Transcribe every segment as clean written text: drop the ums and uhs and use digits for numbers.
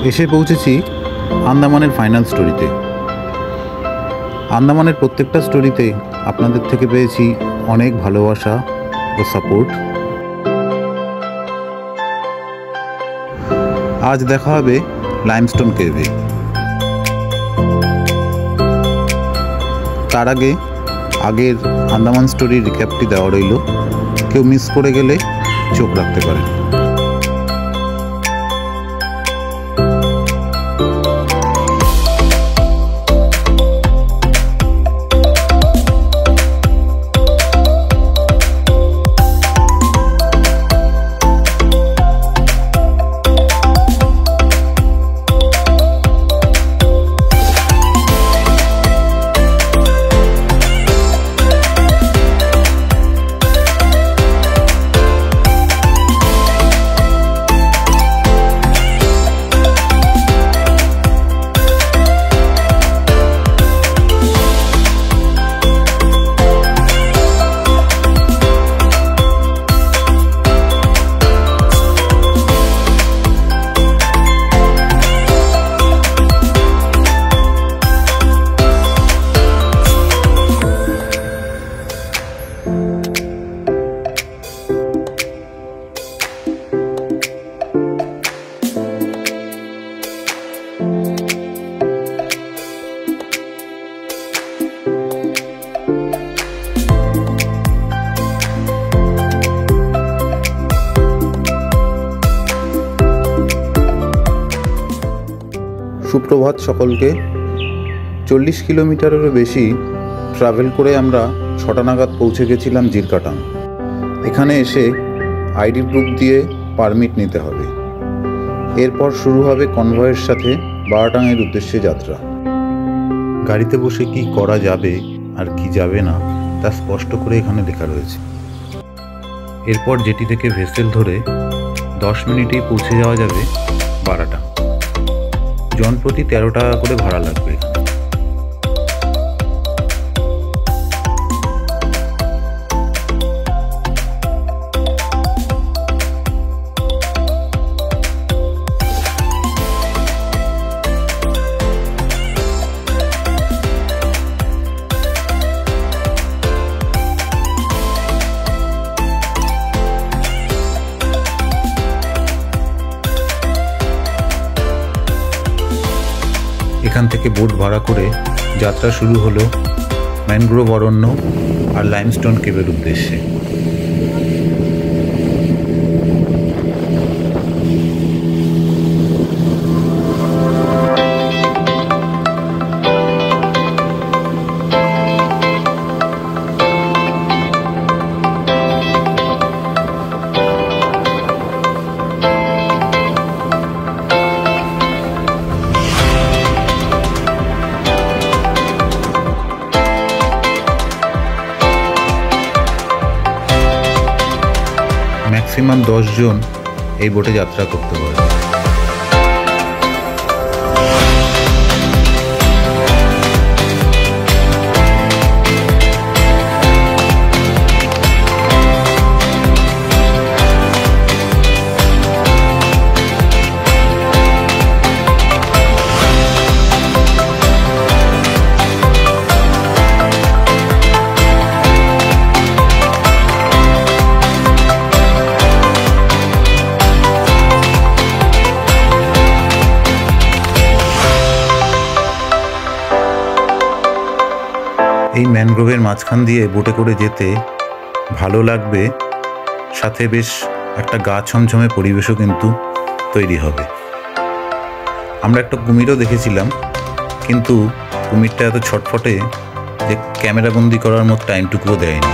এসে পৌঁছেছি আন্দামানের ফাইনাল স্টোরিতে। আন্দামানের প্রত্যেকটা স্টোরিতে আপনাদের থেকে পেয়েছি অনেক ভালোবাসা ও সাপোর্ট। আজ দেখা হবে লাইমস্টোন কেভে। তার আগে আগের আন্দামান স্টোরির রিক্যাপটি দেওয়া রইল, কেউ মিস করে গেলে চোখ রাখতে পারেন। সুপ্রভাত সকলকে। 40 কিলোমিটারেরও বেশি ট্রাভেল করে আমরা 6টা নাগাদ পৌঁছে গেছিলাম জিরকাটাং। এখানে এসে আইডি প্রুফ দিয়ে পারমিট নিতে হবে। এরপর শুরু হবে কনভয়ের সাথে বারাটাংয়ের উদ্দেশ্যে যাত্রা। গাড়িতে বসে কি করা যাবে আর কি যাবে না তা স্পষ্ট করে এখানে লেখা রয়েছে। এরপর জেটি থেকে ভেসেল ধরে 10 মিনিটেই পৌঁছে যাওয়া যাবে বারাটাং। জনপ্রতি 13 টাকা করে ভাড়া লাগবে। এখান থেকে বোট ভাড়া করে যাত্রা শুরু হলো ম্যানগ্রোভ অরণ্য আর লাইমস্টোন কেভের উদ্দেশ্যে। ম্যাক্সিমাম 10 জন এই বোটে যাত্রা করতে পারে। এই ম্যানগ্রোভের মাঝখান দিয়ে বোটে করে যেতে ভালো লাগবে, সাথে বেশ একটা গা ছমছমে পরিবেশও কিন্তু তৈরি হবে। আমরা একটা কুমিরও দেখেছিলাম, কিন্তু কুমিরটা এত ছটফটে যে ক্যামেরাবন্দি করার মতো টাইমটুকুও দেয়নি।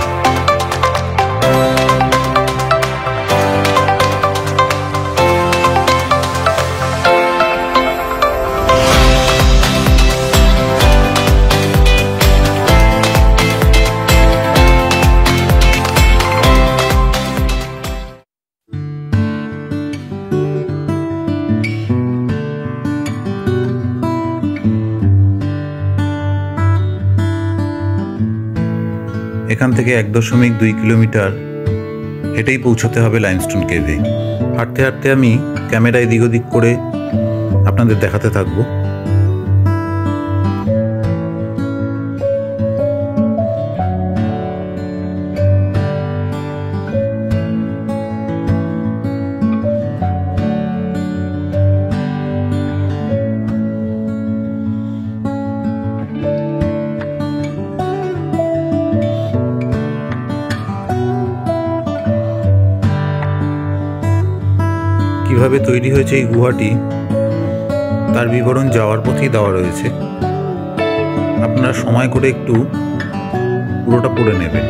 এখান থেকে 1.2 কিলোমিটার হেঁটেই পৌঁছতে হবে লাইমস্টোন কেভে। হাঁটতে হাঁটতে আমি ক্যামেরা এদিক ওদিক করে আপনাদের দেখাতে থাকবো। কিভাবে তৈরি হয়েছে এই গুহাটি তার বিবরণ যাওয়ার পথেই দেওয়া রয়েছে, আপনারা সময় করে একটু পুরোটা পড়ে নেবেন।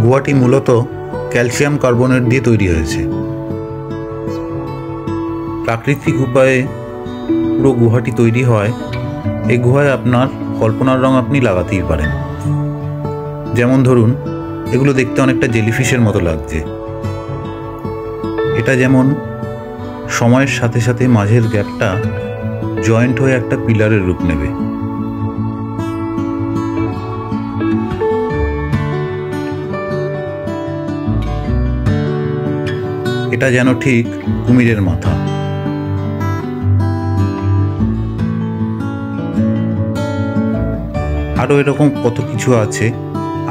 গুহাটি মূলত ক্যালসিয়াম কার্বনেট দিয়ে তৈরি হয়েছে। প্রাকৃতিক উপায়ে পুরো গুহাটি তৈরি হয়। এই গুহায় আপনার কল্পনার রং আপনি লাগাতেই পারেন। যেমন ধরুন, এগুলো দেখতে অনেকটা জেলিফিশের মতো লাগছে। এটা যেমন সময়ের সাথে সাথে মাঝের গ্যাপটা জয়েন্ট হয়ে একটা পিলারের রূপ নেবে। এটা যেন ঠিক কুমিরের মাথা। আরও এরকম কত কিছু আছে,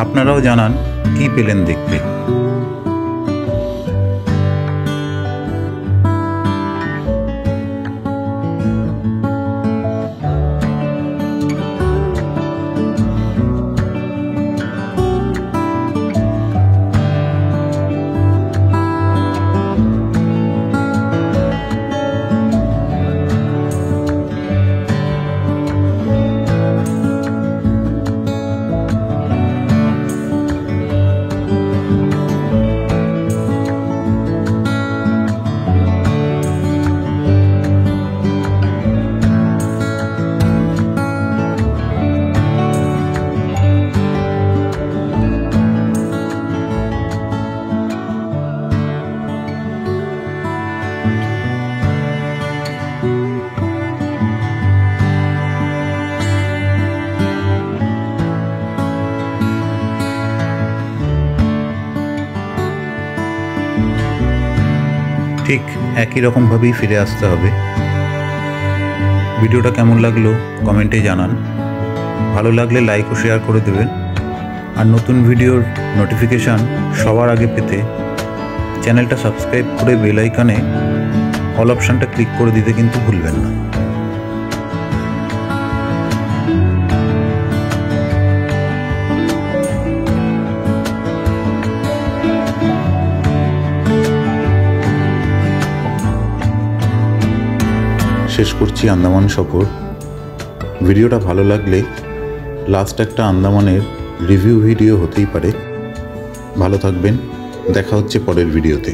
আপনারাও জানান কি পেলেন দেখতে। ঠিক একই রকমভাবেই ফিরে আসতে হবে। ভিডিওটা কেমন লাগলো কমেন্টে জানান। ভালো লাগলে লাইক ও শেয়ার করে দেবেন। আর নতুন ভিডিওর নোটিফিকেশান সবার আগে পেতে চ্যানেলটা সাবস্ক্রাইব করে বেল আইকনে অল অপশানটা ক্লিক করে দিতে কিন্তু ভুলবেন না। শেষ করছি আন্দামান সফর। ভিডিওটা ভালো লাগলে লাস্ট একটা আন্দামানের রিভিউ ভিডিও হতেই পারে। ভালো থাকবেন, দেখা হচ্ছে পরের ভিডিওতে।